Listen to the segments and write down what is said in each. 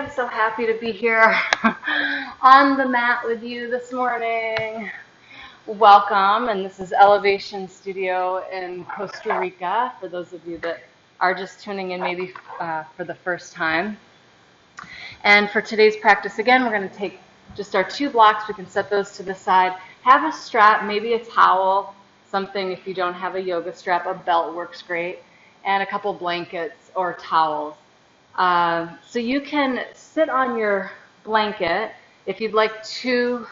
I'm so happy to be here on the mat with you this morning. Welcome, and this is Elevation Studio in Costa Rica, for those of you that are just tuning in maybe for the first time. And for today's practice, again, we're going to take just our 2 blocks. We can set those to the side. Have a strap, maybe a towel, something if you don't have a yoga strap, a belt works great, and a couple blankets or towels. So you can sit on your blanket. If you'd like 2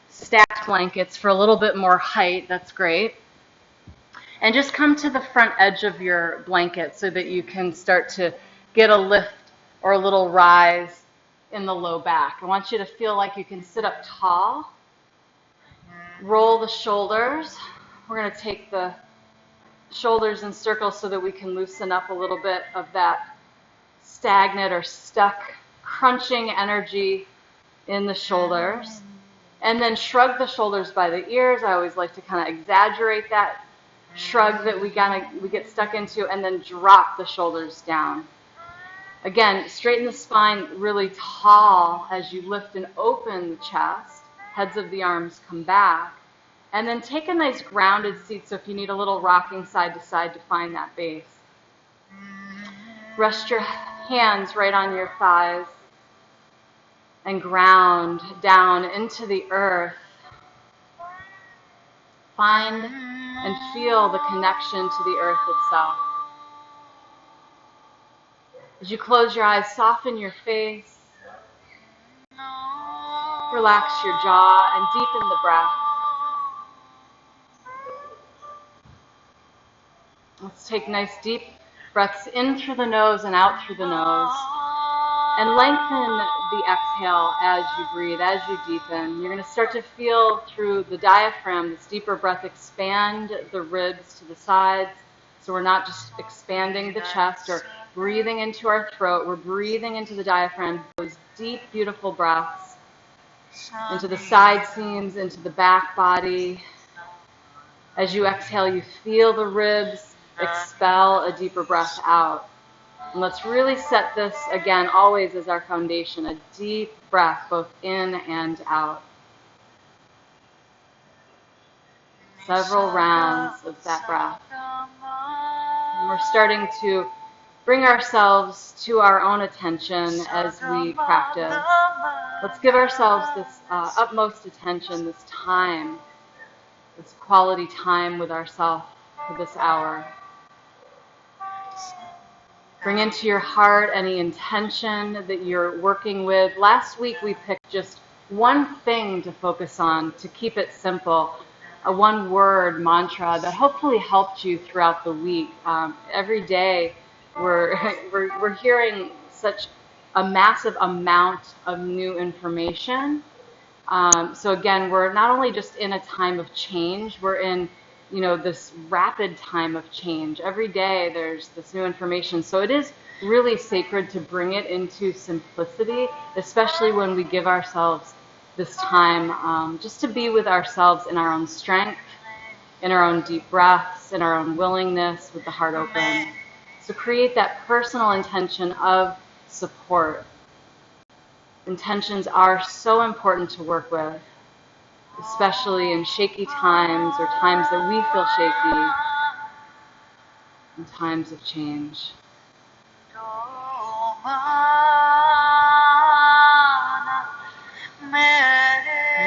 stacked blankets for a little bit more height, that's great. And just come to the front edge of your blanket so that you can start to get a lift or a little rise in the low back. I want you to feel like you can sit up tall. Roll the shoulders. We're going to take the shoulders in circles so that we can loosen up a little bit of that stagnant or stuck crunching energy in the shoulders. And then shrug the shoulders by the ears. I always like to kind of exaggerate that shrug that we get stuck into, and then drop the shoulders down. Again, straighten the spine really tall as you lift and open the chest. Heads of the arms come back. And then take a nice grounded seat, so if you need a little rocking side to side to find that base. Rest your hands right on your thighs and ground down into the earth. Find and feel the connection to the earth itself. As you close your eyes, soften your face, relax your jaw, and deepen the breath. Let's take nice deep breaths in through the nose and out through the nose. And lengthen the exhale as you breathe, as you deepen. You're going to start to feel through the diaphragm, this deeper breath, expand the ribs to the sides. So we're not just expanding the chest or breathing into our throat. We're breathing into the diaphragm, those deep, beautiful breaths, into the side seams, into the back body. As you exhale, you feel the ribs expel a deeper breath out. And let's really set this, again, always as our foundation, a deep breath, both in and out. Several rounds of that breath. And we're starting to bring ourselves to our own attention as we practice. Let's give ourselves this utmost attention, this time, this quality time with ourselves for this hour. Bring into your heart any intention that you're working with. Last week we picked just one thing to focus on, to keep it simple, a one-word mantra that hopefully helped you throughout the week. Every day we're hearing such a massive amount of new information. So again, we're not only just in a time of change, we're in this rapid time of change. Every day there's this new information. So it is really sacred to bring it into simplicity, especially when we give ourselves this time just to be with ourselves in our own strength, in our own deep breaths, in our own willingness, with the heart open. So create that personal intention of support. Intentions are so important to work with, especially in shaky times or times that we feel shaky, in times of change.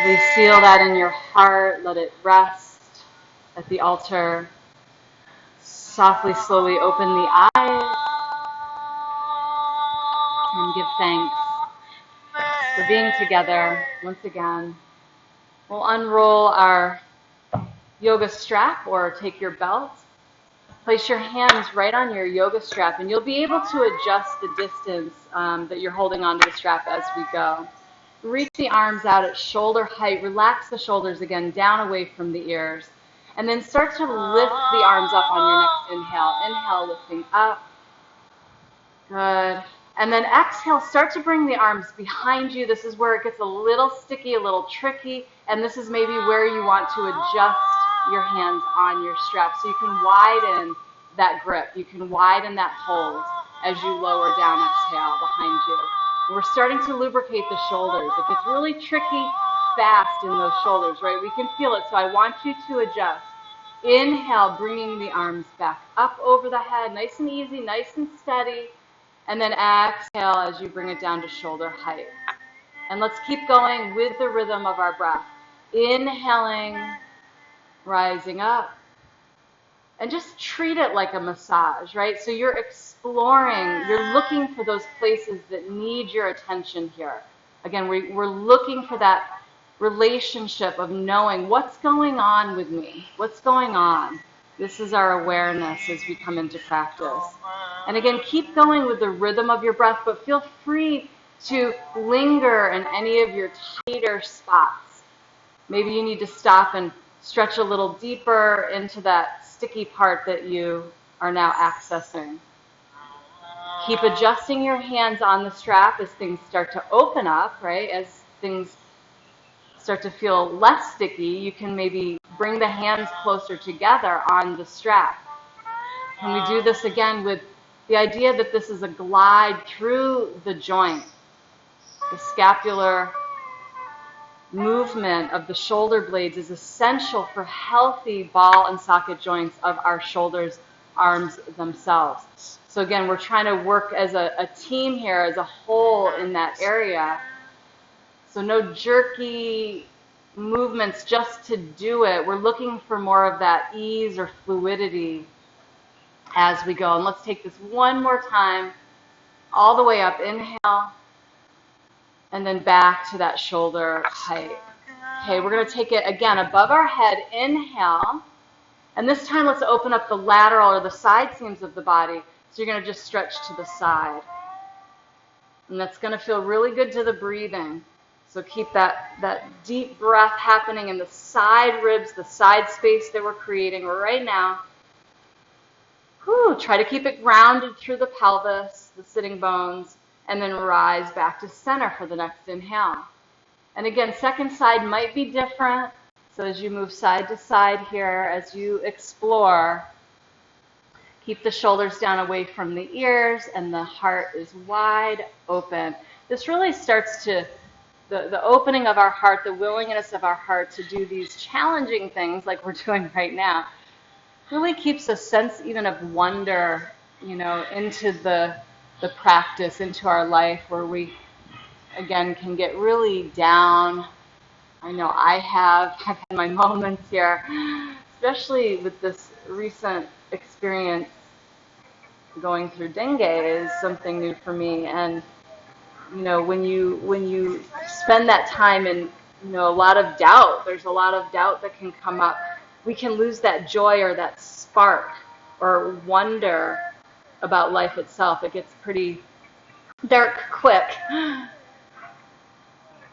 Really seal that in your heart. Let it rest at the altar. Softly, slowly open the eyes and give thanks for being together once again. We'll unroll our yoga strap or take your belt. Place your hands right on your yoga strap, and you'll be able to adjust the distance that you're holding onto the strap as we go. Reach the arms out at shoulder height. Relax the shoulders again, down away from the ears. And then start to lift the arms up on your next inhale. Inhale, lifting up. Good. And then exhale, start to bring the arms behind you. This is where it gets a little sticky, a little tricky, and this is maybe where you want to adjust your hands on your strap so you can widen that grip. You can widen that hold as you lower down, exhale behind you. We're starting to lubricate the shoulders. It gets really tricky fast in those shoulders, right? We can feel it, so I want you to adjust. Inhale, bringing the arms back up over the head, nice and easy, nice and steady. And then exhale as you bring it down to shoulder height. And let's keep going with the rhythm of our breath. Inhaling, rising up. And just treat it like a massage, right? So you're exploring, you're looking for those places that need your attention here. Again, we're looking for that relationship of knowing what's going on with me, what's going on. This is our awareness as we come into practice. And again, keep going with the rhythm of your breath, but feel free to linger in any of your tighter spots. Maybe you need to stop and stretch a little deeper into that sticky part that you are now accessing. Keep adjusting your hands on the strap as things start to open up, right? As things start to feel less sticky, you can maybe bring the hands closer together on the strap. Can we do this again with the idea that this is a glide through the joint, the scapular movement of the shoulder blades is essential for healthy ball and socket joints of our shoulders, arms themselves. So again, we're trying to work as a team here, as a whole in that area. So no jerky movements just to do it. We're looking for more of that ease or fluidity as we go. And let's take this one more time, all the way up. Inhale. And then back to that shoulder height. Okay, we're going to take it again above our head. Inhale. And this time let's open up the lateral or the side seams of the body. So you're going to just stretch to the side. And that's going to feel really good to the breathing. So keep that deep breath happening in the side ribs, the side space that we're creating right now. Whew, try to keep it grounded through the pelvis, the sitting bones. And then rise back to center for the next inhale. And again, second side might be different. So as you move side to side here, as you explore, keep the shoulders down away from the ears and the heart is wide open. This really starts to, the opening of our heart, the willingness of our heart to do these challenging things like we're doing right now, really keeps a sense even of wonder, into the practice, into our life, where we, again, can get really down. I know I've had my moments here, especially with this recent experience going through dengue is something new for me. And, when you spend that time in, a lot of doubt, there's a lot of doubt that can come up. We can lose that joy or that spark or wonder about life itself. It gets pretty dark quick.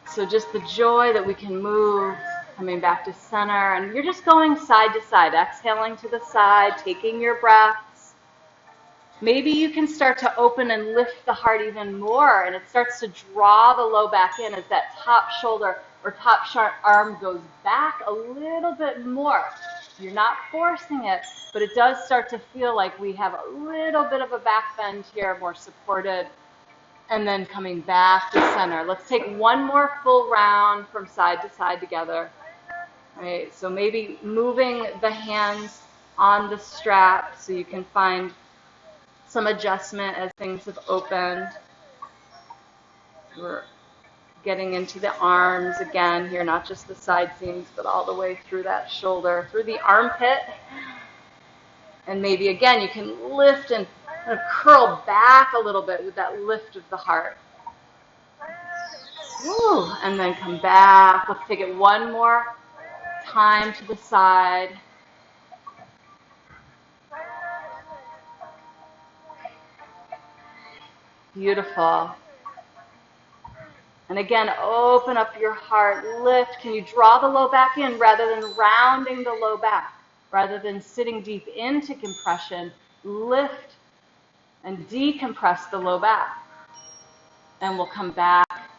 So just the joy that we can move, coming back to center, and you're just going side to side, exhaling to the side, taking your breaths. Maybe you can start to open and lift the heart even more, and it starts to draw the low back in as that top shoulder or top arm goes back a little bit more. You're not forcing it, but it does start to feel like we have a little bit of a back bend here, more supported, and then coming back to center. Let's take one more full round from side to side together. All right, so maybe moving the hands on the strap so you can find some adjustment as things have opened. We're getting into the arms again here, not just the side seams, but all the way through that shoulder, through the armpit. And maybe again, you can lift and kind of curl back a little bit with that lift of the heart. Ooh, and then come back. Let's take it one more time to the side. Beautiful. And again, open up your heart, lift. Can you draw the low back in rather than rounding the low back? Rather than sitting deep into compression, lift and decompress the low back. And we'll come back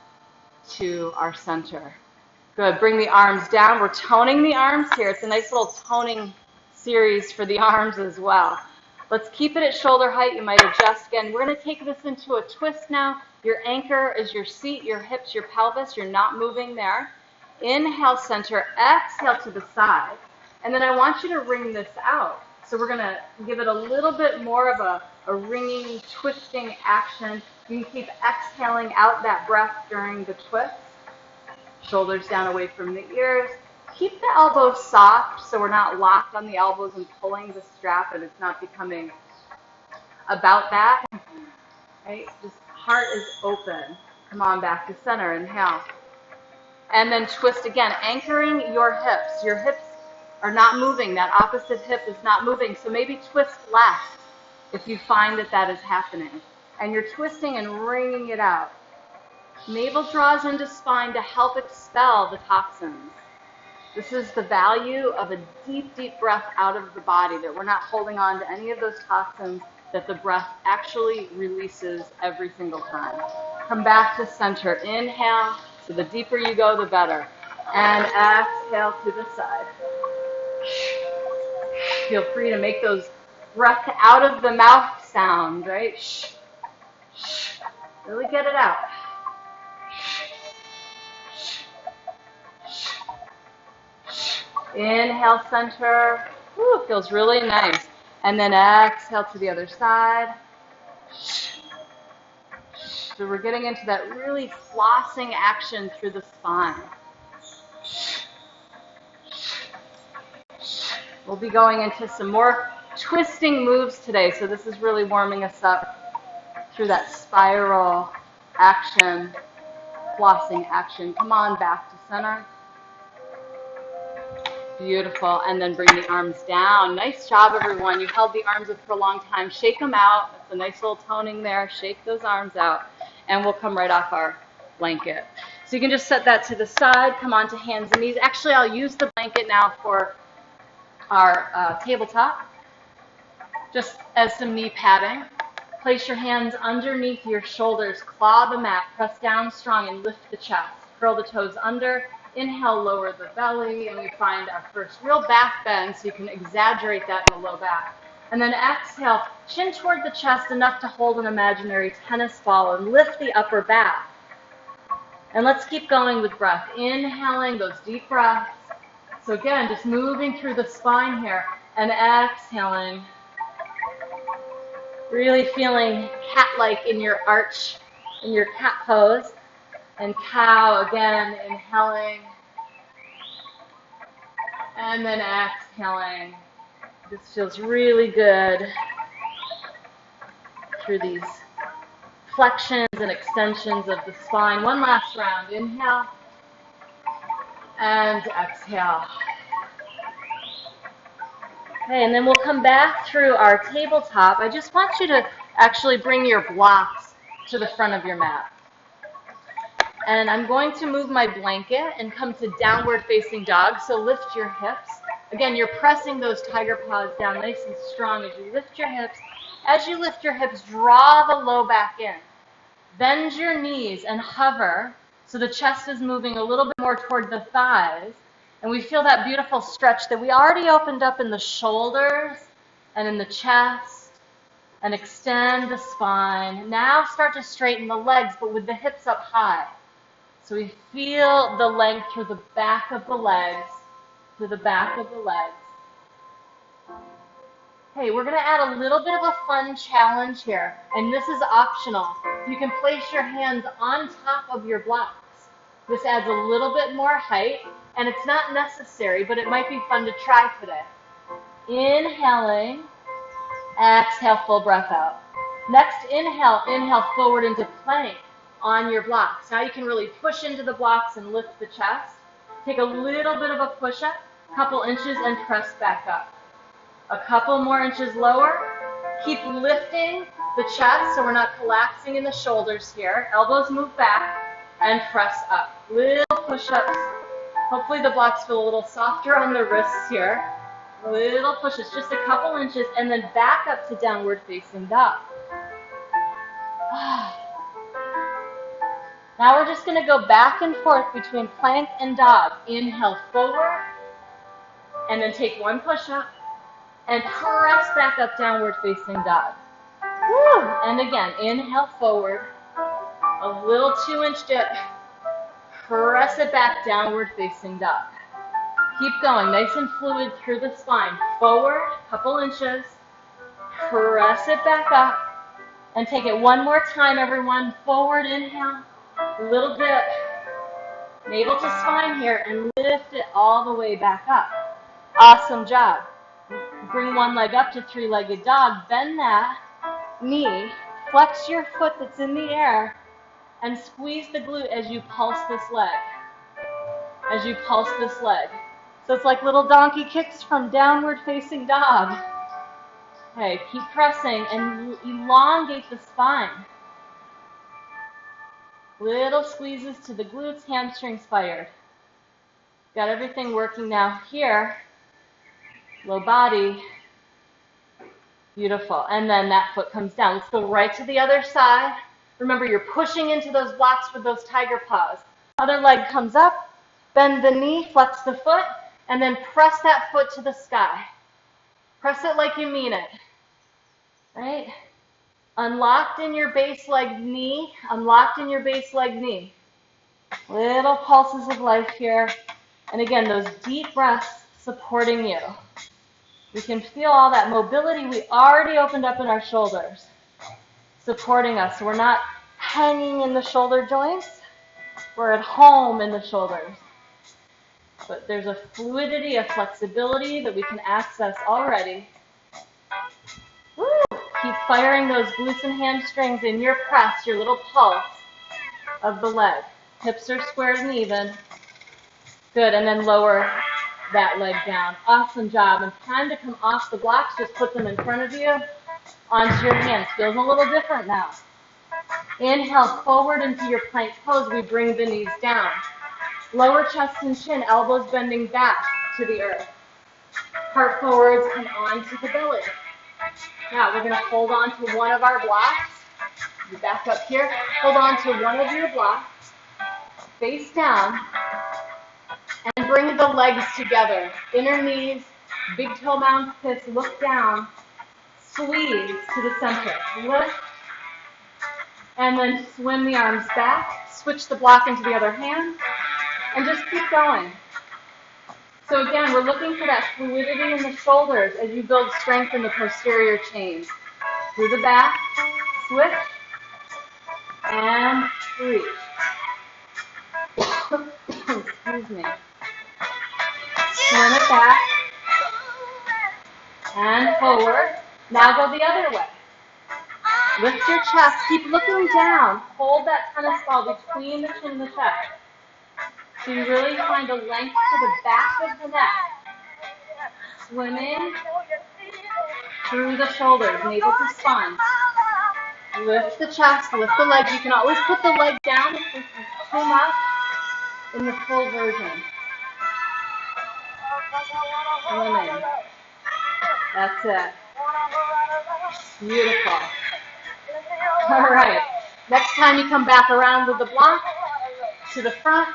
to our center. Good. Bring the arms down. We're toning the arms here. It's a nice little toning series for the arms as well. Let's keep it at shoulder height. You might adjust again. We're going to take this into a twist now. Your anchor is your seat, your hips, your pelvis. You're not moving there. Inhale, center. Exhale to the side. And then I want you to wring this out. So we're going to give it a little bit more of a wringing, twisting action. You can keep exhaling out that breath during the twist. Shoulders down away from the ears. Keep the elbows soft so we're not locked on the elbows and pulling the strap and it's not becoming about that. Right? Just heart is open. Come on, back to center. Inhale. And then twist again, anchoring your hips. Your hips are not moving. That opposite hip is not moving. So maybe twist less if you find that that is happening. And you're twisting and wringing it out. Navel draws into spine to help expel the toxins. This is the value of a deep, deep breath out of the body, that we're not holding on to any of those toxins, that the breath actually releases every single time. Come back to center. Inhale. So the deeper you go, the better. And exhale to the side. Feel free to make those breath out of the mouth sounds, right? Really get it out. Inhale, center. Ooh, feels really nice. And then exhale to the other side. So we're getting into that really flossing action through the spine. We'll be going into some more twisting moves today. So this is really warming us up through that spiral action, flossing action. Come on, back to center. Beautiful. And then bring the arms down. Nice job, everyone. You held the arms up for a long time. Shake them out. That's a nice little toning there. Shake those arms out. And we'll come right off our blanket. So you can just set that to the side. Come on to hands and knees. Actually, I'll use the blanket now for our tabletop, just as some knee padding. Place your hands underneath your shoulders. Claw the mat. Press down strong and lift the chest. Curl the toes under. Inhale, lower the belly, and we find our first real back bend, so you can exaggerate that in the low back. And then exhale, chin toward the chest, enough to hold an imaginary tennis ball, and lift the upper back. And let's keep going with breath. Inhaling those deep breaths. So again, just moving through the spine here, and exhaling. Really feeling cat-like in your arch, in your cat pose. And cow, again, inhaling, and then exhaling. This feels really good through these flexions and extensions of the spine. One last round. Inhale, and exhale. Okay, and then we'll come back through our tabletop. I just want you to actually bring your blocks to the front of your mat. And I'm going to move my blanket and come to downward facing dog. So lift your hips. Again, you're pressing those tiger paws down nice and strong as you lift your hips. As you lift your hips, draw the low back in. Bend your knees and hover so the chest is moving a little bit more toward the thighs. And we feel that beautiful stretch that we already opened up in the shoulders and in the chest. And extend the spine. Now start to straighten the legs, but with the hips up high. So we feel the length through the back of the legs, through the back of the legs. Okay, we're going to add a little bit of a fun challenge here, and this is optional. You can place your hands on top of your blocks. This adds a little bit more height, and it's not necessary, but it might be fun to try today. Inhaling, exhale, full breath out. Next, inhale forward into plank on your blocks. Now you can really push into the blocks and lift the chest. Take a little bit of a push-up, a couple inches, and press back up. A couple more inches lower. Keep lifting the chest so we're not collapsing in the shoulders here. Elbows move back and press up. Little push-ups. Hopefully the blocks feel a little softer on the wrists here. Little pushes, just a couple inches, and then back up to downward facing dog. Now we're just going to go back and forth between plank and dog. Inhale forward, and then take one push-up, And press back up, downward facing dog. Woo. And again, inhale forward, a little 2-inch dip. Press it back, downward facing dog. Keep going, nice and fluid through the spine. Forward, couple inches. Press it back up. And take it one more time, everyone. Forward, inhale, little dip. Navel to spine here, and lift it all the way back up. Awesome job. Bring one leg up to three-legged dog. Bend that knee. Flex your foot that's in the air, and squeeze the glute as you pulse this leg. As you pulse this leg. So it's like little donkey kicks from downward facing dog. Okay, keep pressing and elongate the spine. Little squeezes to the glutes, hamstrings fired. Got everything working now here. Low body. Beautiful. And then that foot comes down. Let's go right to the other side. Remember, you're pushing into those blocks with those tiger paws. Other leg comes up. Bend the knee, flex the foot, and then press that foot to the sky. Press it like you mean it. Right? Unlocked in your base leg knee. Unlocked in your base leg knee. Little pulses of life here. And again, those deep breaths supporting you. We can feel all that mobility we already opened up in our shoulders, supporting us. So we're not hanging in the shoulder joints. We're at home in the shoulders. But there's a fluidity, a flexibility that we can access already. Woo! Keep firing those glutes and hamstrings in your press, your little pulse of the leg. Hips are squared and even. Good, and then lower that leg down. Awesome job. And time to come off the blocks. Just put them in front of you onto your hands. Feels a little different now. Inhale forward into your plank pose. We bring the knees down. Lower chest and chin, elbows bending back to the earth. Heart forwards, come onto the belly. Now we're going to hold on to one of our blocks. You back up here. Hold on to one of your blocks. Face down. And bring the legs together. Inner knees, big toe mound kiss, look down. Squeeze to the center. Lift. And then swim the arms back. Switch the block into the other hand. And just keep going. So again, we're looking for that fluidity in the shoulders as you build strength in the posterior chains. Through the back, switch, and reach. Excuse me. Swim it back, and forward. Now go the other way. Lift your chest, keep looking down. Hold that tennis ball between the chin and the chest. So you really find a length to the back of the neck. Swimming through the shoulders, navel to spine. Lift the chest, lift the legs. You can always put the leg down if this is too much in the full version. Swimming. That's it. Beautiful. All right. Next time you come back around with the block to the front,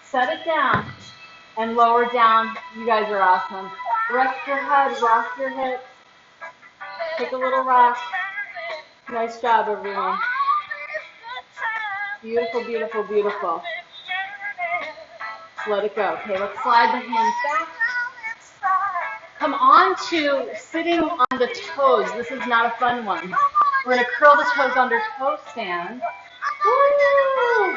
set it down and lower down. You guys are awesome. Rest your head, rock your hips. Take a little rock. Nice job, everyone. Beautiful, beautiful, beautiful. Let it go. Okay, let's slide the hands back. Come on to sitting on the toes. This is not a fun one. We're going to curl the toes under toe stand. Woo!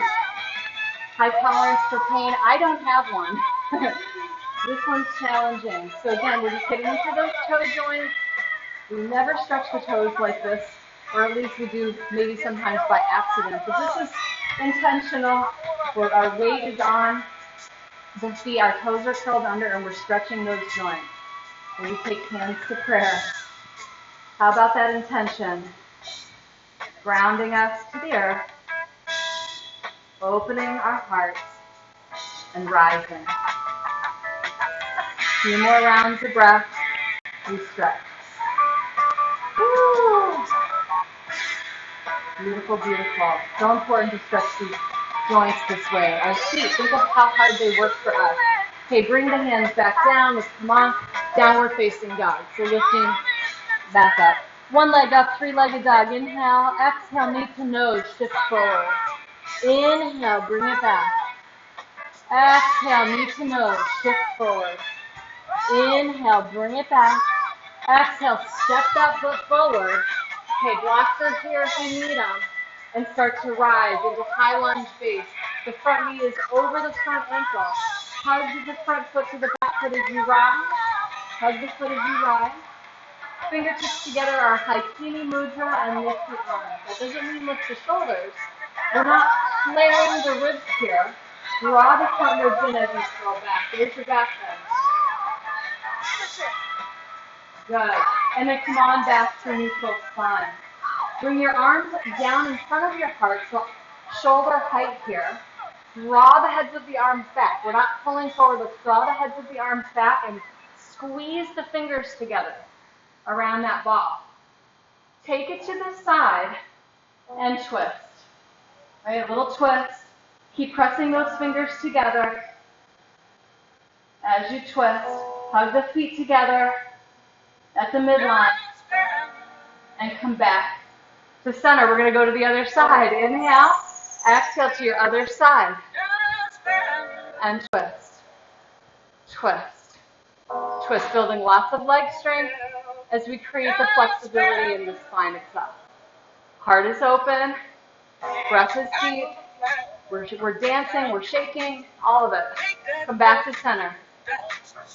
High tolerance for pain. I don't have one. This one's challenging. So again, we're just getting into those toe joints. We never stretch the toes like this, or at least we do maybe sometimes by accident. But this is intentional, where our weight is on the feet, our toes are curled under, and we're stretching those joints. And we take hands to prayer. How about that intention? Grounding us to the earth, opening our hearts, and rising. A few more rounds of breath. We stretch. Woo! Beautiful, beautiful. So important to stretch these joints this way. Our feet, think of how hard they work for us. Okay, bring the hands back down. Let's come on. Downward facing dog. So lifting back up. One leg up, three-legged dog. Inhale, exhale, knee to nose, shift forward. Inhale, bring it back. Exhale, knee to nose, shift forward. Inhale, bring it back. Exhale, step that foot forward. Okay, blocks are here if you need them. And start to rise into high lunge base. The front knee is over the front ankle. Hug the front foot to the back foot as you rise. Hug the foot as you rise. Fingertips together are Haikini Mudra and lift the arms. That doesn't mean lift the shoulders. We're not flaring the ribs here. Draw the front ribs in as you scroll back. There's your back bend. Good. And then come on back to neutral spine. Bring your arms down in front of your heart, so shoulder height here. Draw the heads of the arms back. We're not pulling forward. Let's draw the heads of the arms back and squeeze the fingers together around that ball. Take it to the side and twist. Right, a little twist. Keep pressing those fingers together. As you twist, hug the feet together at the midline and come back to center. We're going to go to the other side. Inhale, exhale to your other side. And twist. Twist. Twist, building lots of leg strength as we create the flexibility in the spine itself. Heart is open. Breath is deep. We're dancing, we're shaking, all of it. Come back to center.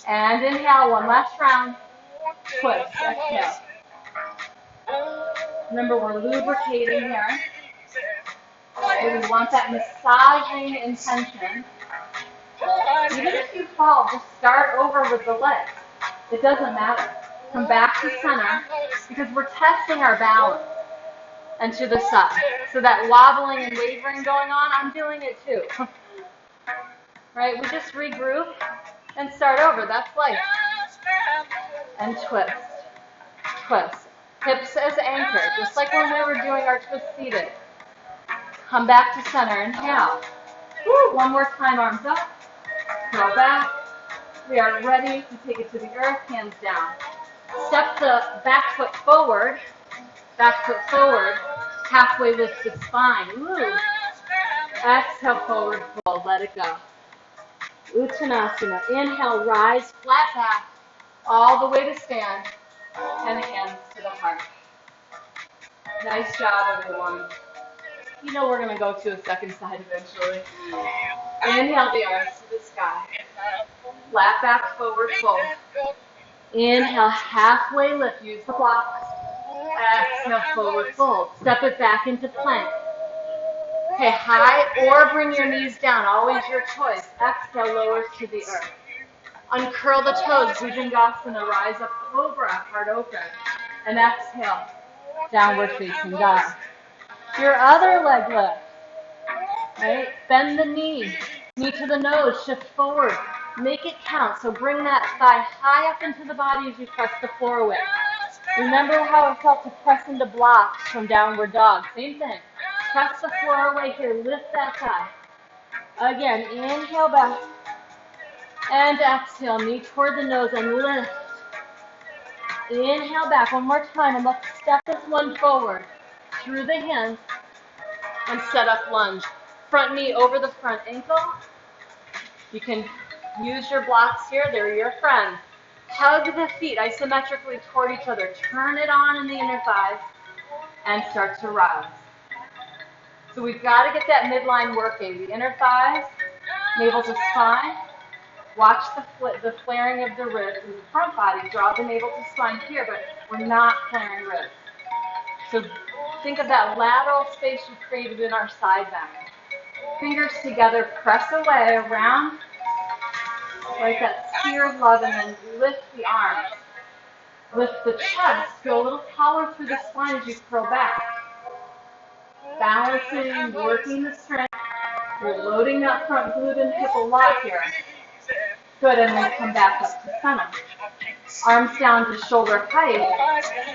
And inhale, one last round. Twist, exhale. Remember, we're lubricating here. Okay, we want that massaging intention. Even if you fall, just start over with the legs. It doesn't matter. Come back to center because we're testing our balance. And to the side. So that wobbling and wavering going on, I'm doing it too. Right? We just regroup and start over. That's life. And twist. Twist. Hips as anchor, just like when we were doing our twist seated. Come back to center. Inhale. Woo. One more time, arms up. Curl back. We are ready to take it to the earth, hands down. Step the back foot forward. Back foot forward, halfway lift the spine. Ooh. Exhale, forward fold, let it go. Uttanasana. Inhale, rise, flat back, all the way to stand, and hands to the heart. Nice job, everyone. You know we're going to go to a second side eventually. Inhale the arms to the sky. Flat back, forward fold. Inhale, halfway lift, use the blocks. Exhale, forward fold. Step it back into plank. Okay, high or bring your knees down. Always your choice. Exhale, lowers to the earth. Uncurl the toes. Bhujangasana. Rise up, cobra, heart open. And exhale, downward facing dog. Your other leg lift. Right? Bend the knee. Knee to the nose. Shift forward. Make it count. So bring that thigh high up into the body as you press the floor away. Remember how it felt to press into blocks from downward dog. Same thing. Press the floor away here. Lift that thigh. Again, inhale back. And exhale. Knee toward the nose and lift. Inhale back. One more time. And let's step this one forward. Through the hands. And set up lunge. Front knee over the front ankle. You can use your blocks here. They're your friend. Hug the feet isometrically toward each other. Turn it on in the inner thighs and start to rise. So we've got to get that midline working. The inner thighs, navel to spine. Watch the flaring of the ribs in the front body. Draw the navel to spine here, but we're not flaring ribs. So think of that lateral space you created in our side bend. Fingers together, press away around. Like that sphere of love, and then lift the arms. Lift the chest. Go a little taller through the spine as you curl back. Balancing, working the strength. You're loading that front glute and hip a lot here. Good, and then come back up to center. Arms down to shoulder height.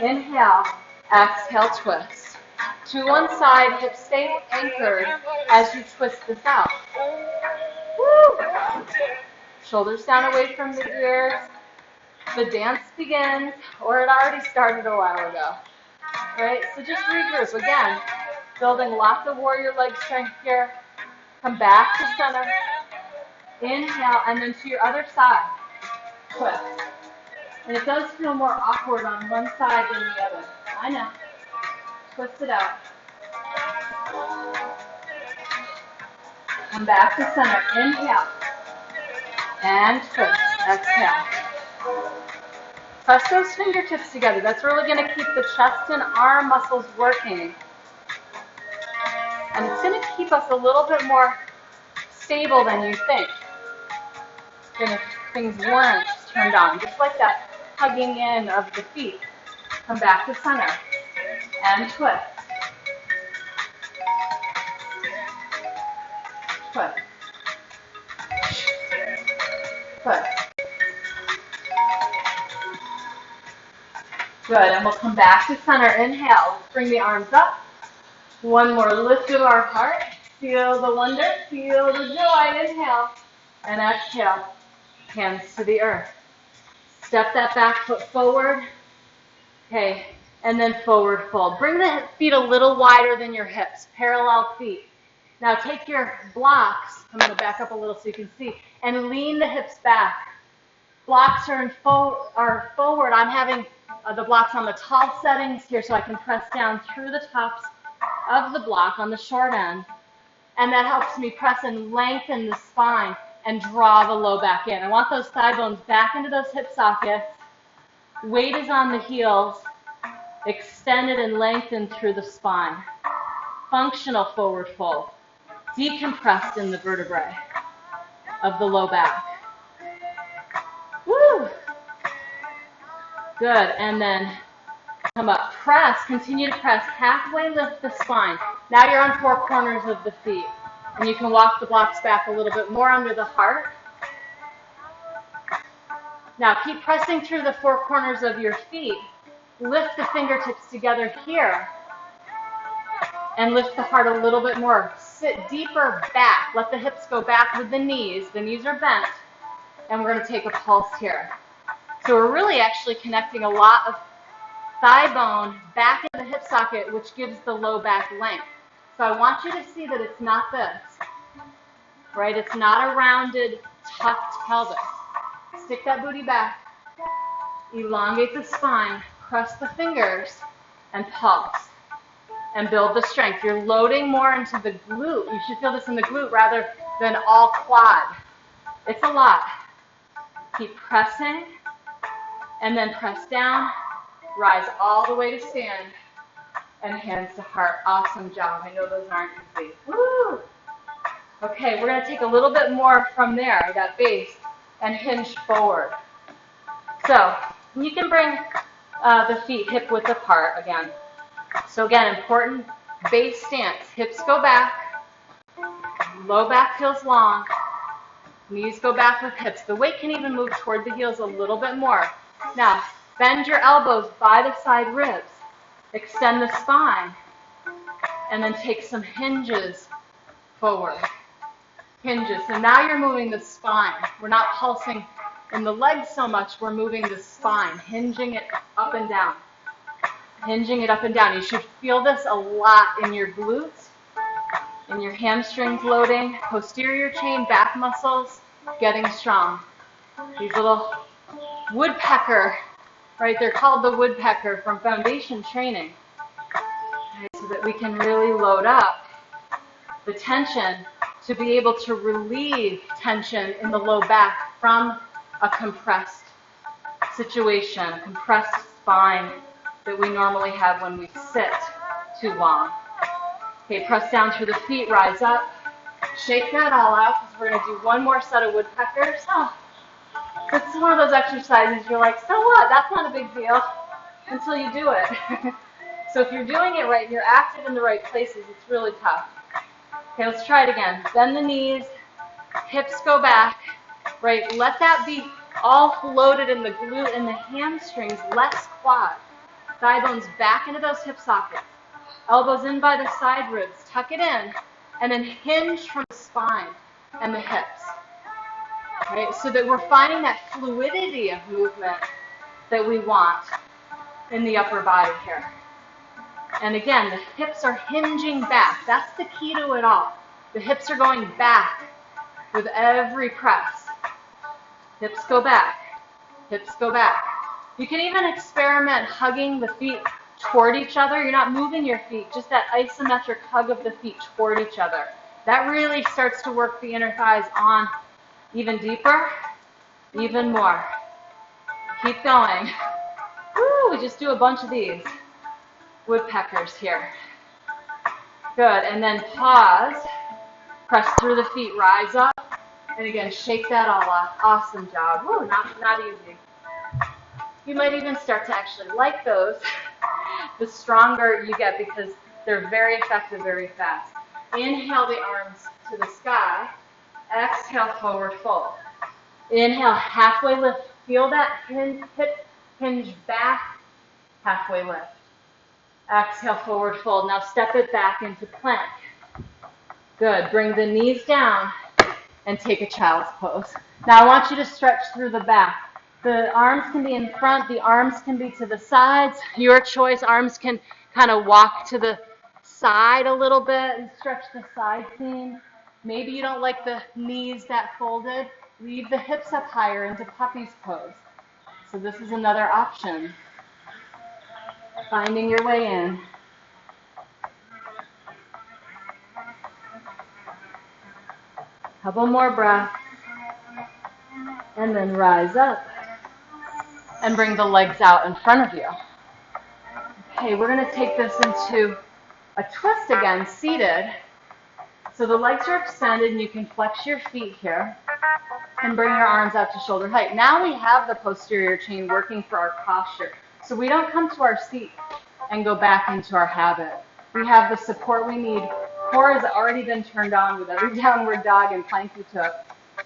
Inhale, exhale, twist. To one side, hips stay anchored as you twist this out. Woo! Shoulders down away from the ears. The dance begins, or it already started a while ago. Right? So just regroup. Again, building lots of warrior leg strength here. Come back to center. Inhale, and then to your other side. Twist. And it does feel more awkward on one side than the other. I know. Twist it out. Come back to center. Inhale. And twist. Exhale. Press those fingertips together. That's really going to keep the chest and arm muscles working. And it's going to keep us a little bit more stable than you think. If things weren't turned on. Just like that hugging in of the feet. Come back to center. And twist. Twist. Twist. Good, and we'll come back to center. Inhale. Bring the arms up. One more lift of our heart. Feel the wonder. Feel the joy. Inhale. And exhale. Hands to the earth. Step that back foot forward. Okay, and then forward fold. Bring the feet a little wider than your hips. Parallel feet. Now take your blocks. I'm going to back up a little so you can see. And lean the hips back. Blocks are forward. I'm having the blocks on the tall settings here so I can press down through the tops of the block on the short end. And that helps me press and lengthen the spine and draw the low back in. I want those thigh bones back into those hip sockets. Weight is on the heels. Extended and lengthened through the spine. Functional forward fold. Decompressed in the vertebrae of the low back. Woo! Good, and then come up. Press, continue to press. Halfway lift the spine. Now you're on four corners of the feet. And you can walk the blocks back a little bit more under the heart. Now keep pressing through the four corners of your feet. Lift the fingertips together here. And lift the heart a little bit more. Sit deeper back. Let the hips go back with the knees. The knees are bent. And we're going to take a pulse here. So we're really actually connecting a lot of thigh bone back into the hip socket, which gives the low back length. So I want you to see that it's not this, right? It's not a rounded, tucked pelvis. Stick that booty back. Elongate the spine. Press the fingers and pulse. And build the strength. You're loading more into the glute. You should feel this in the glute rather than all quad. It's a lot. Keep pressing. And then press down. Rise all the way to stand. And hands to heart. Awesome job. I know those aren't easy. Woo! Okay, we're going to take a little bit more from there, that base, and hinge forward. So you can bring the feet hip width apart again. So again, important base stance. Hips go back. Low back feels long. Knees go back with hips. The weight can even move toward the heels a little bit more. Now, bend your elbows by the side ribs. Extend the spine. And then take some hinges forward. Hinges. So now you're moving the spine. We're not pulsing in the legs so much. We're moving the spine, hinging it up and down. Hinging it up and down. You should feel this a lot in your glutes, in your hamstrings loading, posterior chain, back muscles getting strong. These little woodpecker, right? They're called the woodpecker from foundation training. Right, so that we can really load up the tension to be able to relieve tension in the low back from a compressed situation, a compressed spine that we normally have when we sit too long. Okay, press down through the feet, rise up. Shake that all out because we're going to do one more set of woodpeckers. Oh, it's one of those exercises you're like, so what? That's not a big deal until you do it. So if you're doing it right and you're active in the right places, it's really tough. Okay, let's try it again. Bend the knees, hips go back, right? Let that be all loaded in the glute and the hamstrings, less quad. Thigh bones back into those hip sockets. Elbows in by the side ribs. Tuck it in. And then hinge from the spine and the hips. right? So that we're finding that fluidity of movement that we want in the upper body here. And again, the hips are hinging back. That's the key to it all. The hips are going back with every press. Hips go back. Hips go back. You can even experiment hugging the feet toward each other. You're not moving your feet, just that isometric hug of the feet toward each other. That really starts to work the inner thighs on even deeper, even more. Keep going. Woo, we just do a bunch of these woodpeckers here. Good, and then pause, press through the feet, rise up, and again, shake that all off. Awesome job. Woo, not easy. You might even start to actually like those the stronger you get because they're very effective very fast. Inhale the arms to the sky. Exhale, forward fold. Inhale, halfway lift. Feel that hip hinge back, halfway lift. Exhale, forward fold. Now step it back into plank. Good. Bring the knees down and take a child's pose. Now I want you to stretch through the back. The arms can be in front, the arms can be to the sides. Your choice. Arms can kind of walk to the side a little bit and stretch the side seam. Maybe you don't like the knees that folded. Leave the hips up higher into puppy's pose. So this is another option. Finding your way in. Couple more breaths. And then rise up. And bring the legs out in front of you. Okay, we're going to take this into a twist again, seated. So the legs are extended and you can flex your feet here and bring your arms out to shoulder height. Now we have the posterior chain working for our posture. So we don't come to our seat and go back into our habit. We have the support we need. Core has already been turned on with every downward dog and plank we took.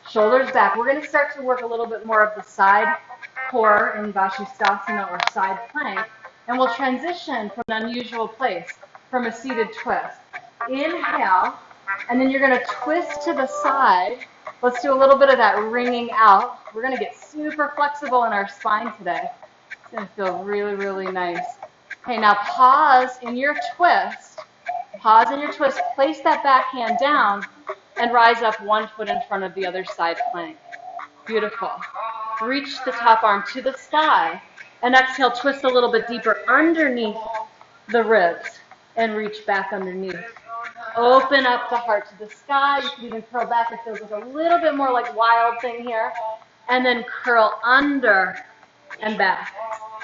Shoulders back. We're going to start to work a little bit more of the side core in Vashisthasana or side plank, and we'll transition from an unusual place, from a seated twist. Inhale, and then you're going to twist to the side. Let's do a little bit of that wringing out. We're going to get super flexible in our spine today. It's going to feel really, really nice. Okay, now pause in your twist. Pause in your twist. Place that back hand down and rise up one foot in front of the other side plank. Beautiful. Reach the top arm to the sky and exhale, twist a little bit deeper underneath the ribs and reach back underneath. Open up the heart to the sky. You can even curl back. It feels like a little bit more like wild thing here. And then curl under and back.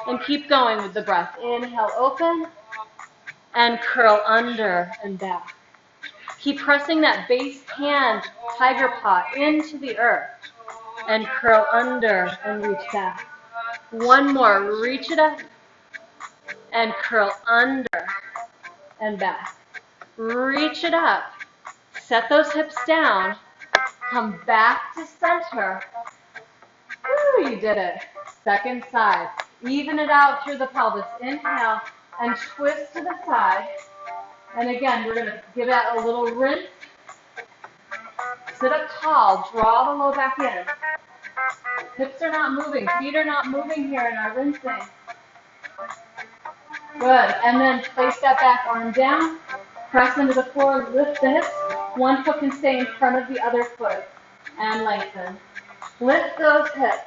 And keep going with the breath. Inhale, open and curl under and back. Keep pressing that base hand, tiger paw, into the earth. And curl under and reach back. One more. Reach it up and curl under and back. Reach it up. Set those hips down. Come back to center. Woo, you did it. Second side. Even it out through the pelvis. Inhale and twist to the side. And again, we're going to give that a little rinse. Sit up tall. Draw the low back in. Hips are not moving. Feet are not moving here in our rinsing. Good. And then place that back arm down. Press into the floor. Lift the hips. One foot can stay in front of the other foot. And lengthen. Lift those hips.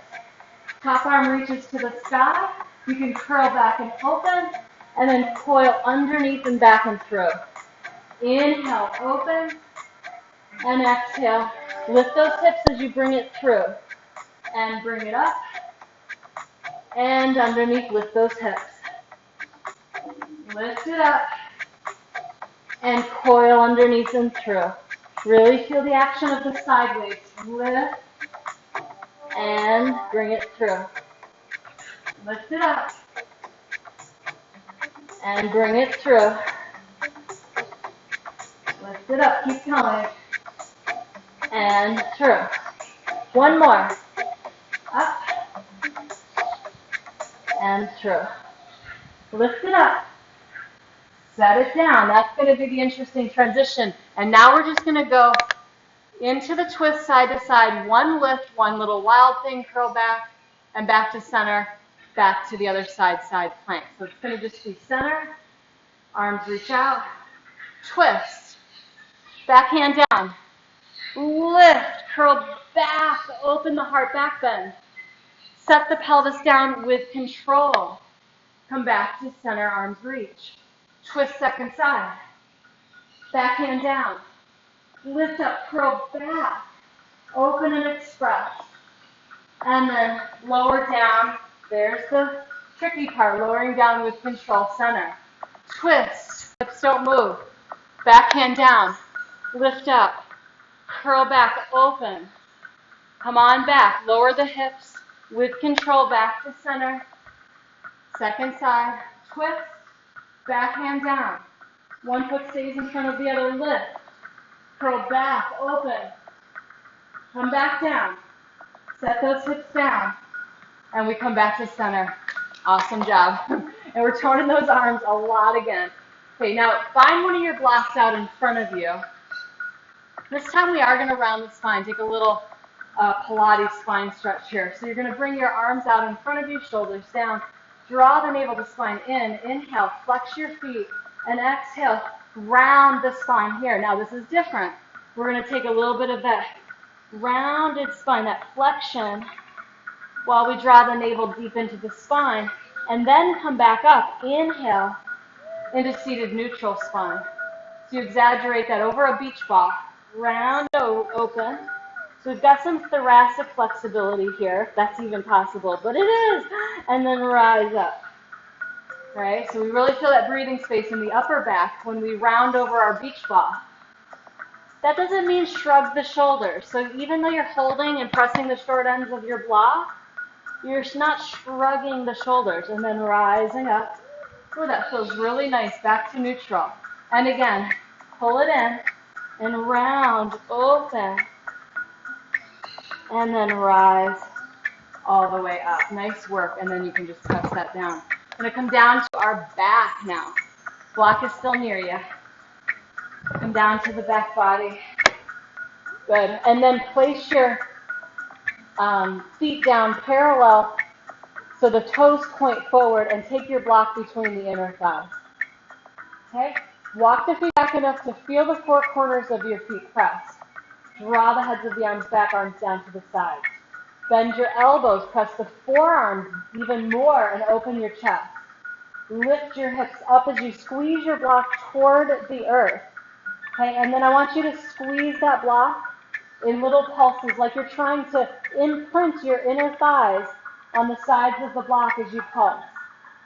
Top arm reaches to the sky. You can curl back and open. And then coil underneath and back and through. Inhale, open. And exhale. Lift those hips as you bring it through. And bring it up. And underneath, lift those hips. Lift it up. And coil underneath and through. Really feel the action of the sideways. Lift. And bring it through. Lift it up. And bring it through. Lift it up. Keep going. And through. One more. Up. And through. Lift it up. Set it down. That's going to be the interesting transition. And now we're just going to go into the twist side to side, one lift, one little wild thing, curl back, and back to center, back to the other side, side plank. So it's going to just be center, arms reach out, twist, back hand down, lift, curl back, open the heart, back bend. Set the pelvis down with control. Come back to center, arms reach. Twist second side. Back hand down. Lift up, curl back. Open and express. And then lower down. There's the tricky part, lowering down with control, center. Twist, hips don't move. Back hand down. Lift up. Curl back, open. Come on back. Lower the hips with control, back to center. Second side, twist, back hand down. One foot stays in front of the other, lift. Curl back, open. Come back down. Set those hips down. And we come back to center. Awesome job. And we're toning those arms a lot again. Okay, now find one of your blocks out in front of you. This time we are going to round the spine. Take a little Pilates spine stretch here. So you're going to bring your arms out in front of you, shoulders down. Draw the navel to spine in. Inhale, flex your feet. And exhale, round the spine here. Now this is different. We're going to take a little bit of that rounded spine, that flexion, while we draw the navel deep into the spine. And then come back up. Inhale into seated neutral spine. So you exaggerate that over a beach ball. Round open. So we've got some thoracic flexibility here, if that's even possible, but it is. And then rise up. Right? So we really feel that breathing space in the upper back when we round over our beach ball. That doesn't mean shrug the shoulders. So even though you're holding and pressing the short ends of your block, you're not shrugging the shoulders. And then rising up. Oh, that feels really nice. Back to neutral. And again, pull it in and round, open. And then rise all the way up. Nice work. And then you can just press that down. I'm going to come down to our back now. Block is still near you. Come down to the back body. Good. And then place your feet down parallel so the toes point forward and take your block between the inner thighs. Okay? Walk the feet back enough to feel the four corners of your feet pressed. Draw the heads of the arms back, arms down to the sides. Bend your elbows, press the forearms even more, and open your chest. Lift your hips up as you squeeze your block toward the earth. Okay, and then I want you to squeeze that block in little pulses, like you're trying to imprint your inner thighs on the sides of the block as you pulse.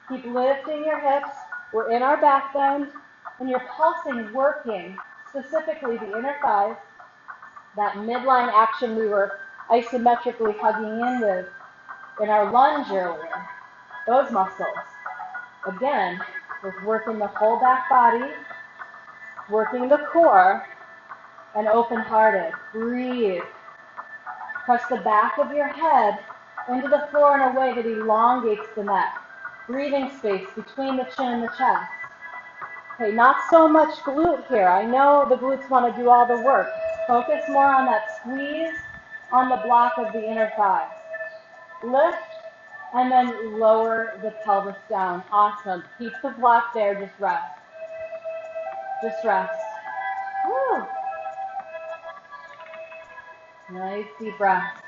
Keep lifting your hips. We're in our back bend, and you're pulsing, working specifically the inner thighs, that midline action we were isometrically hugging in with in our lunge earlier. Those muscles. Again, we're working the whole back body, working the core, and open-hearted. Breathe. Press the back of your head into the floor in a way that elongates the neck. Breathing space between the chin and the chest. Okay, not so much glute here. I know the glutes want to do all the work. Focus more on that squeeze on the block of the inner thigh. Lift, and then lower the pelvis down. Awesome. Keep the block there. Just rest. Just rest. Woo. Nice deep breath.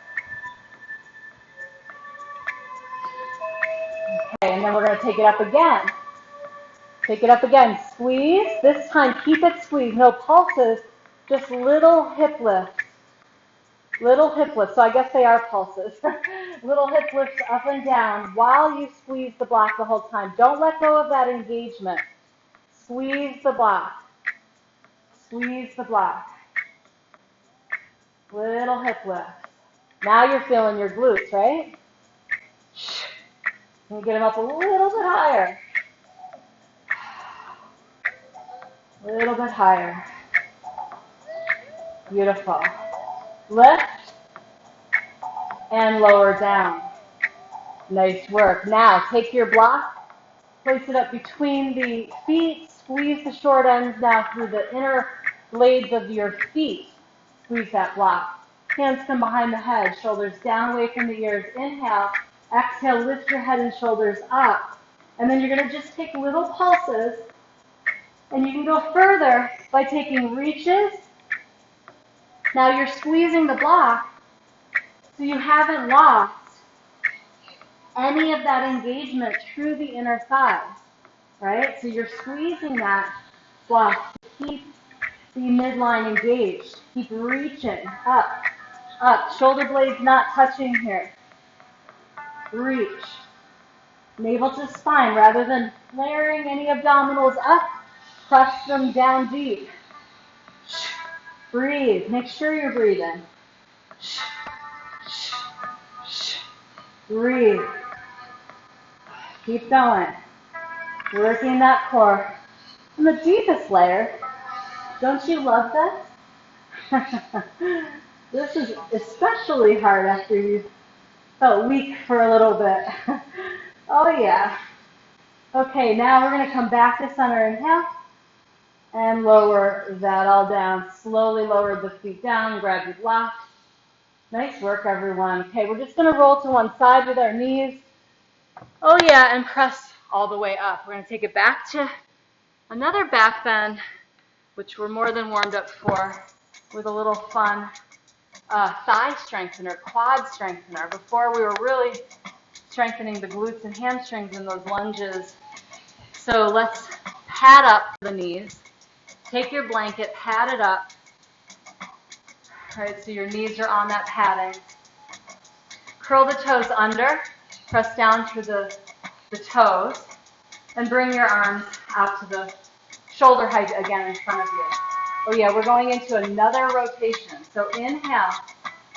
Okay, and then we're going to take it up again. Take it up again. Squeeze. This time, keep it squeezed. No pulses, just little hip lifts. Little hip lifts. So I guess they are pulses. Little hip lifts up and down while you squeeze the block the whole time. Don't let go of that engagement. Squeeze the block. Squeeze the block. Little hip lifts. Now you're feeling your glutes, right? And get them up a little bit higher. A little bit higher. Beautiful. Lift and lower down. Nice work. Now take your block, place it up between the feet, squeeze the short ends now through the inner blades of your feet. squeeze that block. Hands come behind the head, shoulders down away from the ears. Inhale, exhale, lift your head and shoulders up. And then you're going to just take little pulses, and you can go further by taking reaches. Now you're squeezing the block, so you haven't lost any of that engagement through the inner thigh, right? So you're squeezing that block to keep the midline engaged. Keep reaching up, up. Shoulder blades not touching here. Reach. Navel to spine. Rather than flaring any abdominals up, press them down deep. Breathe. Make sure you're breathing. Breathe. Keep going. Working that core. And the deepest layer, don't you love this? This is especially hard after you felt weak for a little bit. Oh yeah. Okay, now we're going to come back to center. Inhale. And lower that all down. Slowly lower the feet down. Grab your block. Nice work, everyone. Okay, we're just going to roll to one side with our knees. Oh yeah, and press all the way up. We're going to take it back to another back bend, which we're more than warmed up for, with a little fun thigh strengthener, quad strengthener. Before we were really strengthening the glutes and hamstrings in those lunges. So let's pad up the knees. Take your blanket, pad it up. All right, so your knees are on that padding. Curl the toes under, press down through the toes, and bring your arms out to the shoulder height again in front of you. Oh yeah, we're going into another rotation. So inhale,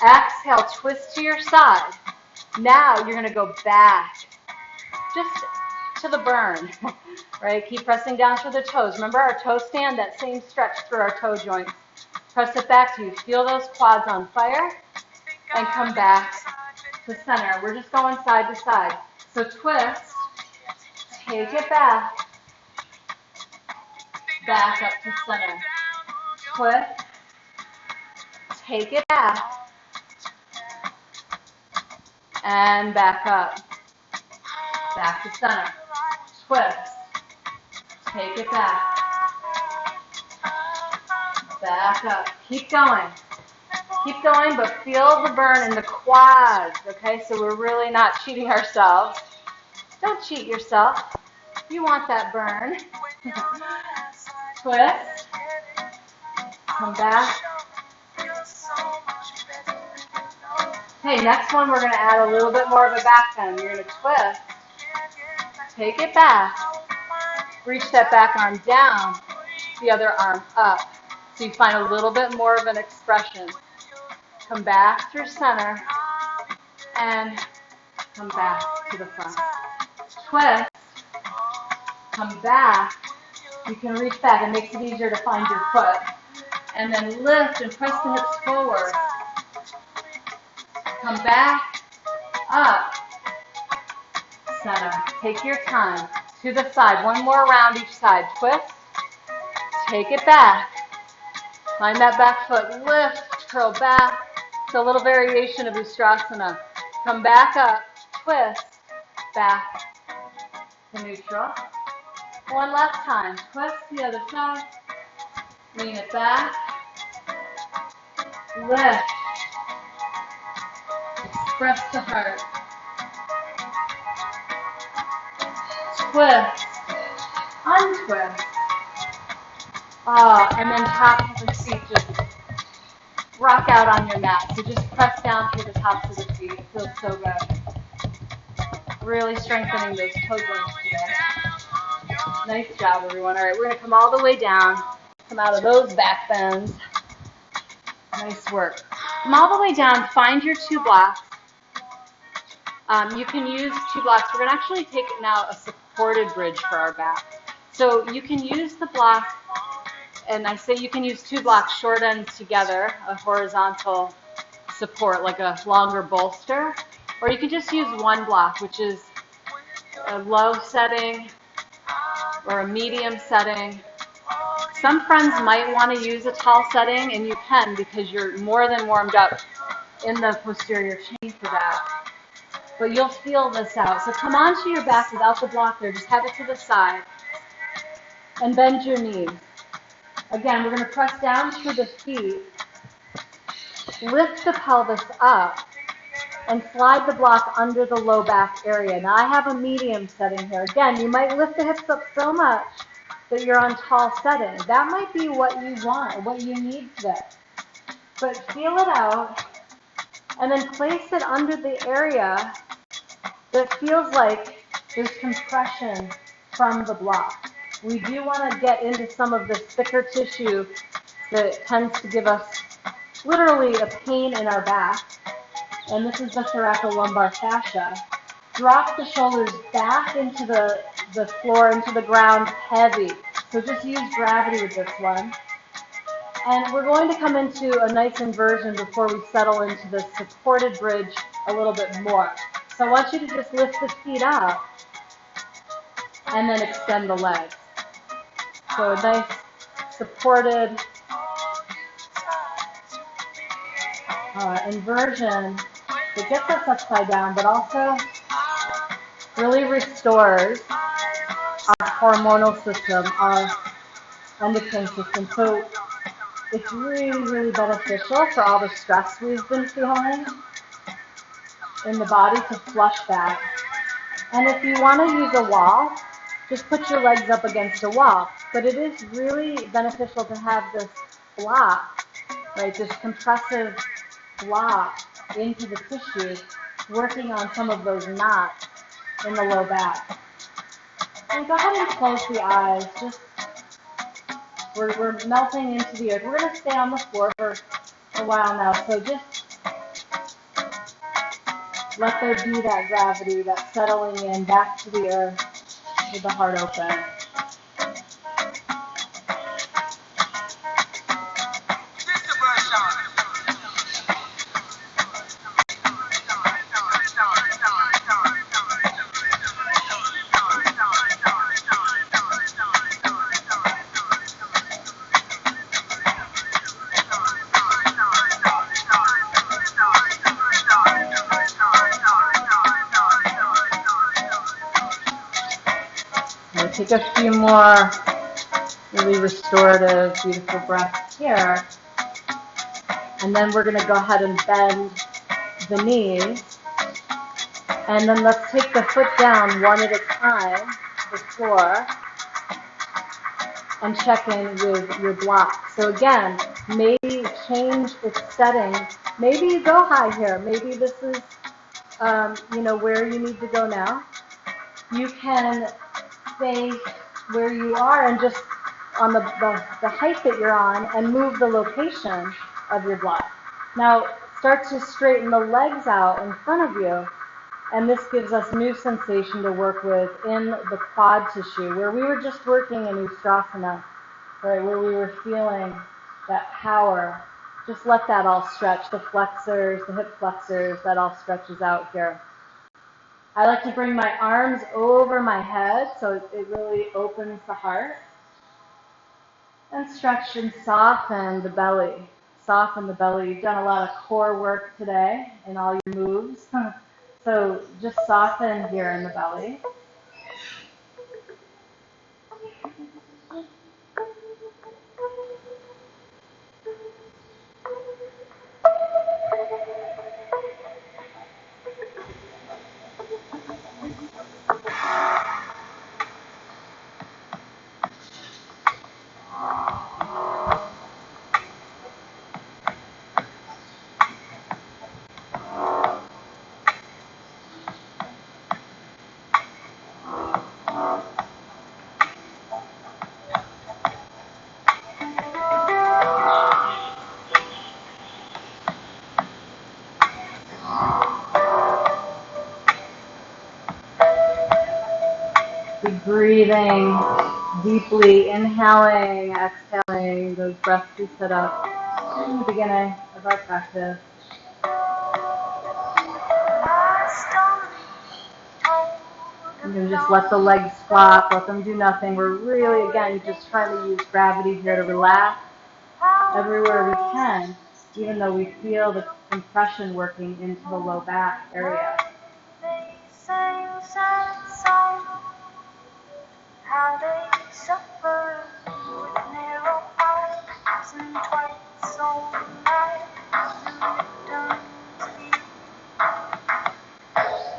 exhale, twist to your side. Now you're going to go back, just to the burn, right? Keep pressing down through the toes. Remember our toe stand, that same stretch through our toe joints. Press it back to you. Feel those quads on fire, and come back to center. We're just going side to side. So twist, take it back up to center. Twist, take it back, and back up. Back to center. Twist, take it back. Back up. Keep going. Keep going, but feel the burn in the quads, okay? So we're really not cheating ourselves. Don't cheat yourself. You want that burn. Twist. Come back. Okay, next one we're going to add a little bit more of a back bend. You're going to twist. Take it back. Reach that back arm down. The other arm up. So you find a little bit more of an expression. Come back through center and come back to the front. Twist. Come back. You can reach back. It makes it easier to find your foot. And then lift and press the hips forward. Come back, up, center. Take your time. To the side. One more round each side. Twist. Take it back. Find that back foot. Lift. Curl back. It's a little variation of Ustrasana. Come back up. Twist. Back to neutral. One last time. Twist the other side. Lean it back. Lift. Express the heart. Twist. Untwist. And then tops of the feet just rock out on your mat. So just press down through the tops of the feet. It feels so good. Really strengthening those toe joints today. Nice job, everyone. All right, we're going to come all the way down. Come out of those back bends. Nice work. Come all the way down. Find your two blocks. You can use two blocks. We're going to actually take now a supported bridge for our back. So you can use the block, and I say you can use two blocks short ends together, a horizontal support, like a longer bolster. Or you can just use one block, which is a low setting or a medium setting. Some friends might want to use a tall setting, and you can because you're more than warmed up in the posterior chain for that. But you'll feel this out. So come onto your back without the block there. Just have it to the side. And bend your knees. Again, we're going to press down through the feet. Lift the pelvis up. And slide the block under the low back area. Now I have a medium setting here. Again, you might lift the hips up so much that you're on tall setting. That might be what you want, what you need today. But feel it out, and then place it under the area that feels like there's compression from the block. We do want to get into some of this thicker tissue that tends to give us literally a pain in our back. And this is the thoracolumbar fascia. Drop the shoulders back into the floor, into the ground, heavy. So just use gravity with this one. And we're going to come into a nice inversion before we settle into the supported bridge a little bit more. So I want you to just lift the feet up and then extend the legs. So a nice supported inversion that gets us upside down, but also really restores our hormonal system, our endocrine system. So it's really, really beneficial for all the stress we've been feeling in the body to flush that. And if you want to use a wall, just put your legs up against a wall. But it is really beneficial to have this block, right, this compressive block into the tissue, working on some of those knots in the low back. And go ahead and close the eyes. Just we're melting into the earth. We're going to stay on the floor for a while now. So just let there be that gravity, that settling in back to the earth with the heart open. Take a few more really restorative, beautiful breaths here. And then we're going to go ahead and bend the knees. And then let's take the foot down one at a time to the floor and check in with your block. So again, maybe change its setting. Maybe you go high here. Maybe this is, where you need to go now. You can stay where you are and just on the height that you're on and move the location of your block. Now start to straighten the legs out in front of you, and this gives us new sensation to work with in the quad tissue where we were just working in Ustrasana, right, where we were feeling that power. Just let that all stretch, the flexors, the hip flexors, that all stretches out here. I like to bring my arms over my head so it really opens the heart. And stretch and soften the belly. Soften the belly. You've done a lot of core work today in all your moves. So just soften here in the belly. Breathing deeply, inhaling, exhaling, those breaths we set up in the beginning of our practice. You can just let the legs flop, let them do nothing. We're really, again, just trying to use gravity here to relax everywhere we can, even though we feel the compression working into the low back area. How they suffer with narrow eyes and twice so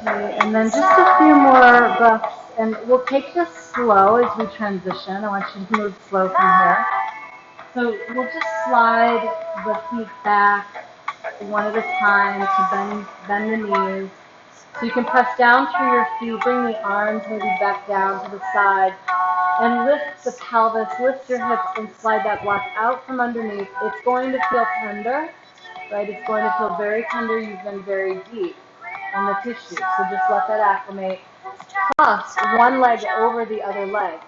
okay, and then just a few more breaths, and we'll take this slow as we transition. I want you to move slow from here. So we'll just slide the feet back one at a time to bend the knees. So you can press down through your feet, bring the arms maybe back down to the side, and lift the pelvis, lift your hips, and slide that block out from underneath. It's going to feel tender, right? It's going to feel very tender. You've been very deep in the tissue, so just let that acclimate. Cross one leg over the other leg.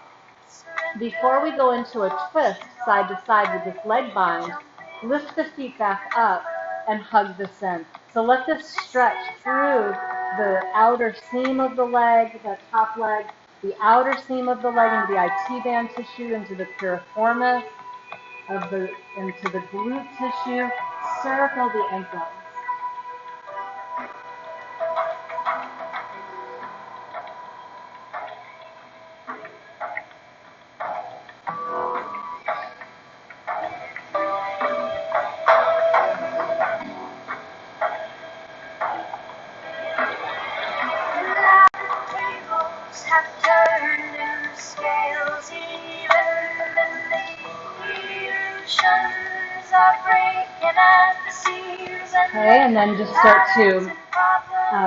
Before we go into a twist side to side with this leg bind, lift the feet back up and hug this in. So let this stretch through the outer seam of the leg, that top leg, the outer seam of the leg into the IT band tissue, into the piriformis, into the glute tissue. Circle the ankles. Okay, and then just start to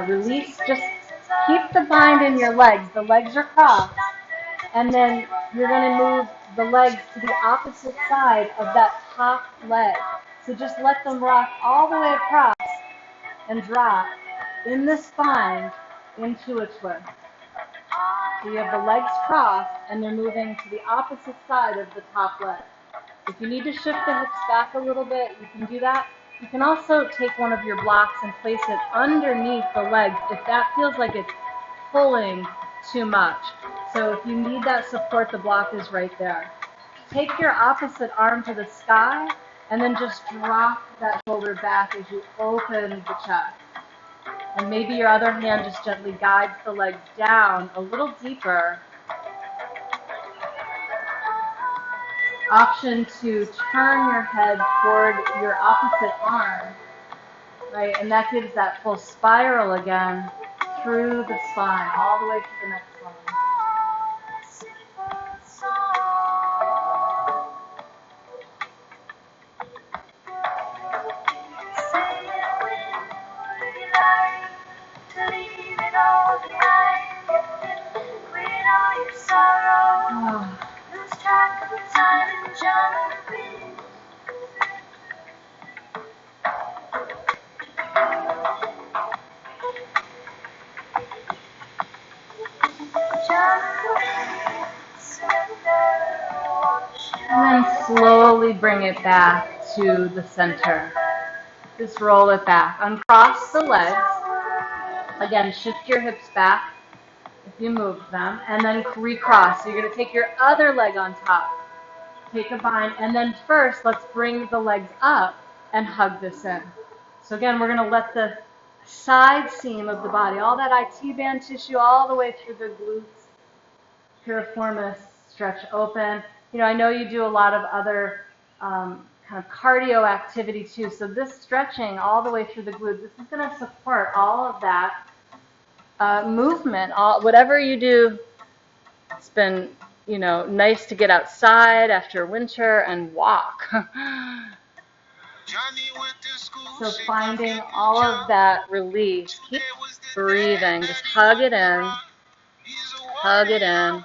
release. Just keep the bind in your legs. The legs are crossed. And then you're going to move the legs to the opposite side of that top leg. So just let them rock all the way across and drop in this bind into a twist. So you have the legs crossed and they're moving to the opposite side of the top leg. If you need to shift the hips back a little bit, you can do that. You can also take one of your blocks and place it underneath the legs if that feels like it's pulling too much. So if you need that support, the block is right there. Take your opposite arm to the sky and then just drop that shoulder back as you open the chest. And maybe your other hand just gently guides the legs down a little deeper. Option to turn your head toward your opposite arm, right? And that gives that full spiral again through the spine, all the way to the next one. And then slowly bring it back to the center. Just roll it back. Uncross the legs. Again, shift your hips back if you move them, and then recross. So you're going to take your other leg on top. Take a bind, and then first, let's bring the legs up and hug this in. So again, we're going to let the side seam of the body, all that IT band tissue, all the way through the glutes, piriformis, stretch open. You know, I know you do a lot of other kind of cardio activity too. So this stretching all the way through the glutes, this is going to support all of that movement. Whatever you do, it's been, you know, nice to get outside after winter and walk. So finding all of that release, keep breathing, just hug it in, hug it in,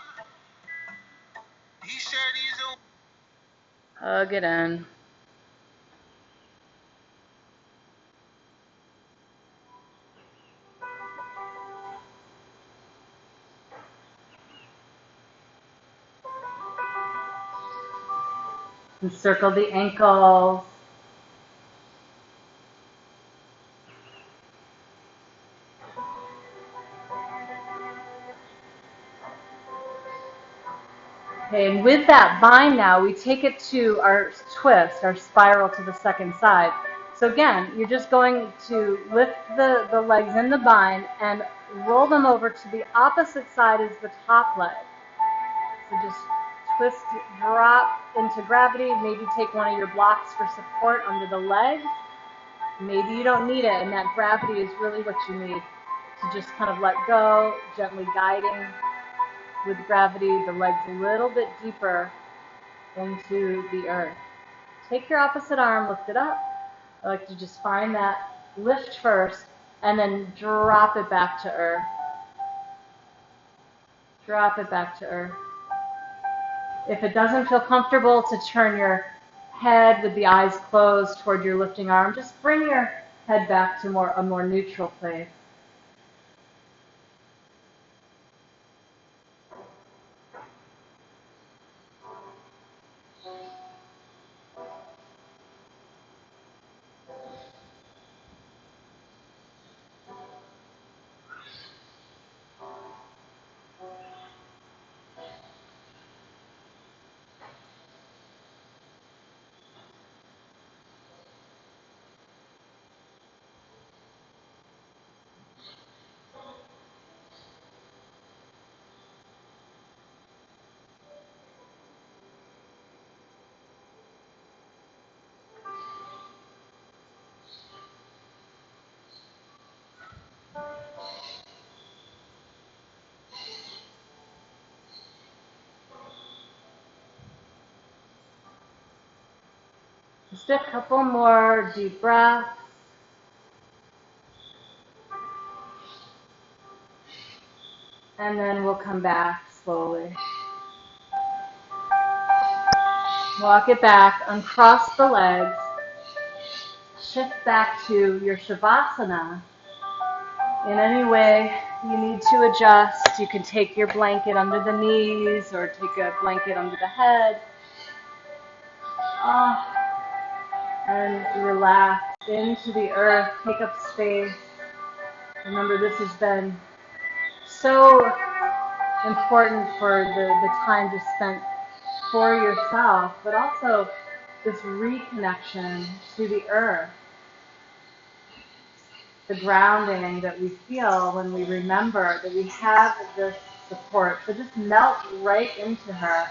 hug it in. And circle the ankles. Okay, and with that bind now, we take it to our twist, our spiral to the second side. So again, you're just going to lift the legs in the bind and roll them over to the opposite side as the top leg. So just twist, drop into gravity, maybe take one of your blocks for support under the leg. Maybe you don't need it, and that gravity is really what you need to just kind of let go, gently guiding with gravity, the legs a little bit deeper into the earth. Take your opposite arm, lift it up. I like to just find that lift first, and then drop it back to earth. Drop it back to earth. If it doesn't feel comfortable to turn your head with the eyes closed toward your lifting arm, just bring your head back to a more neutral place. Just a couple more deep breaths. And then we'll come back slowly. Walk it back, uncross the legs, shift back to your Shavasana. In any way you need to adjust, you can take your blanket under the knees or take a blanket under the head. And relax into the earth, take up space. Remember, this has been so important for the time just spent for yourself, but also this reconnection to the earth, the grounding that we feel when we remember that we have this support. So just melt right into her.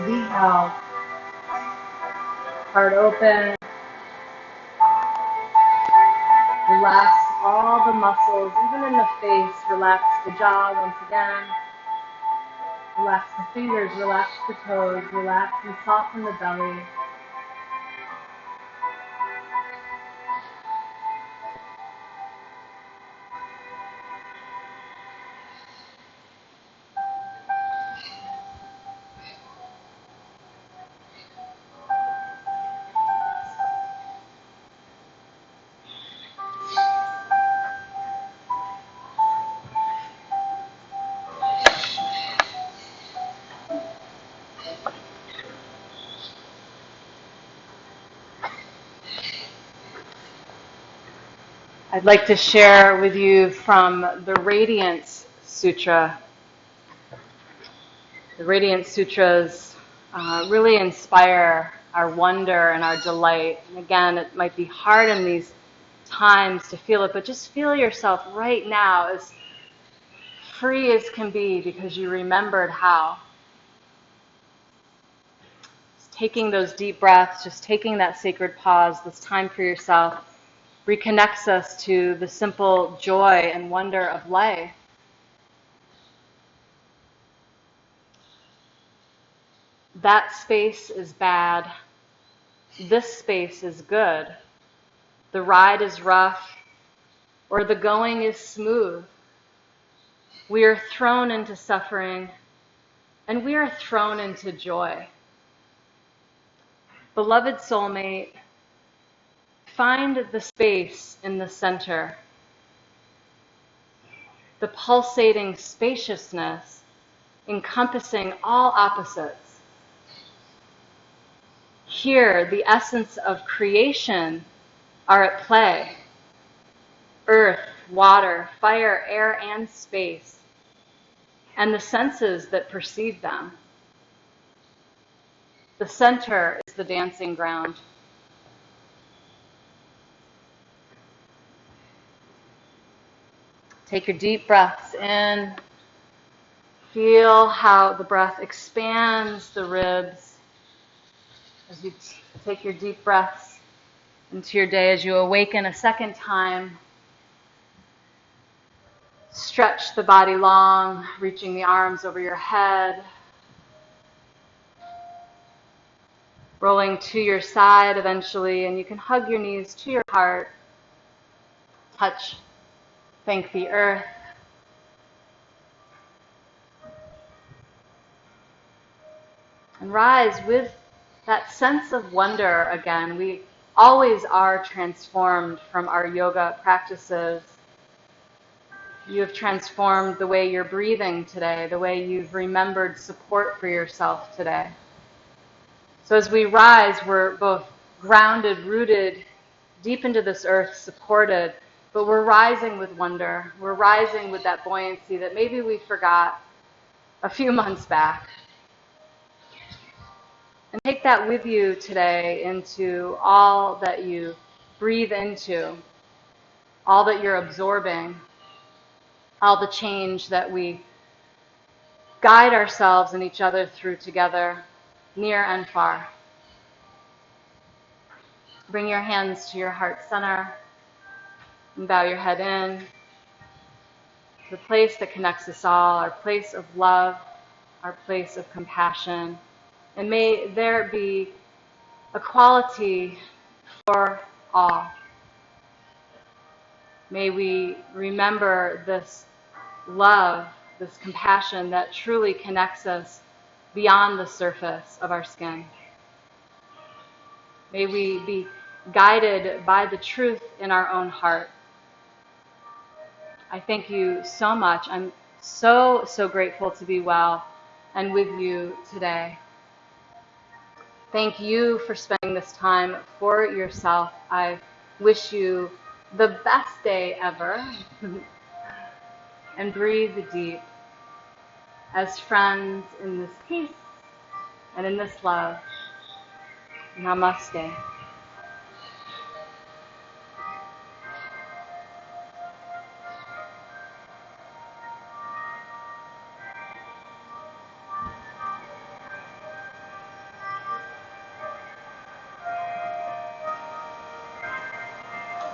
Be held. Heart open. Relax all the muscles, even in the face. Relax the jaw once again. Relax the fingers, relax the toes, relax and soften the belly. I'd like to share with you from the Radiance Sutra. The Radiance Sutras really inspire our wonder and our delight. And again, it might be hard in these times to feel it, but just feel yourself right now as free as can be because you remembered how. Just taking those deep breaths, just taking that sacred pause, this time for yourself, reconnects us to the simple joy and wonder of life. That space is bad. This space is good. The ride is rough, or the going is smooth. We are thrown into suffering, and we are thrown into joy. Beloved soulmate, find the space in the center, the pulsating spaciousness encompassing all opposites. Here, the essence of creation are at play. earth, water, fire, air, and space, and the senses that perceive them. The center is the dancing ground. Take your deep breaths in. Feel how the breath expands the ribs as you take your deep breaths into your day. As you awaken a second time, stretch the body long, reaching the arms over your head, rolling to your side eventually, and you can hug your knees to your heart, touch, thank the earth. And rise with that sense of wonder again. We always are transformed from our yoga practices. You have transformed the way you're breathing today, the way you've remembered support for yourself today. So as we rise, we're both grounded, rooted deep into this earth, supported, but we're rising with wonder. We're rising with that buoyancy that maybe we forgot a few months back. And take that with you today into all that you breathe into, all that you're absorbing, all the change that we guide ourselves and each other through together, near and far. Bring your hands to your heart center and bow your head in, the place that connects us all, our place of love, our place of compassion. And may there be equality for all. May we remember this love, this compassion that truly connects us beyond the surface of our skin. May we be guided by the truth in our own heart. I thank you so much. I'm so grateful to be well and with you today. Thank you for spending this time for yourself. I wish you the best day ever. And breathe deep as friends in this peace and in this love. Namaste.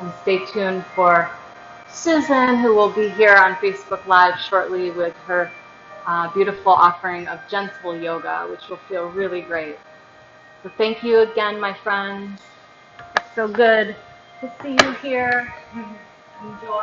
And stay tuned for Susan, who will be here on Facebook Live shortly with her beautiful offering of gentle yoga, which will feel really great. So thank you again, my friends. It's so good to see you here. Enjoy.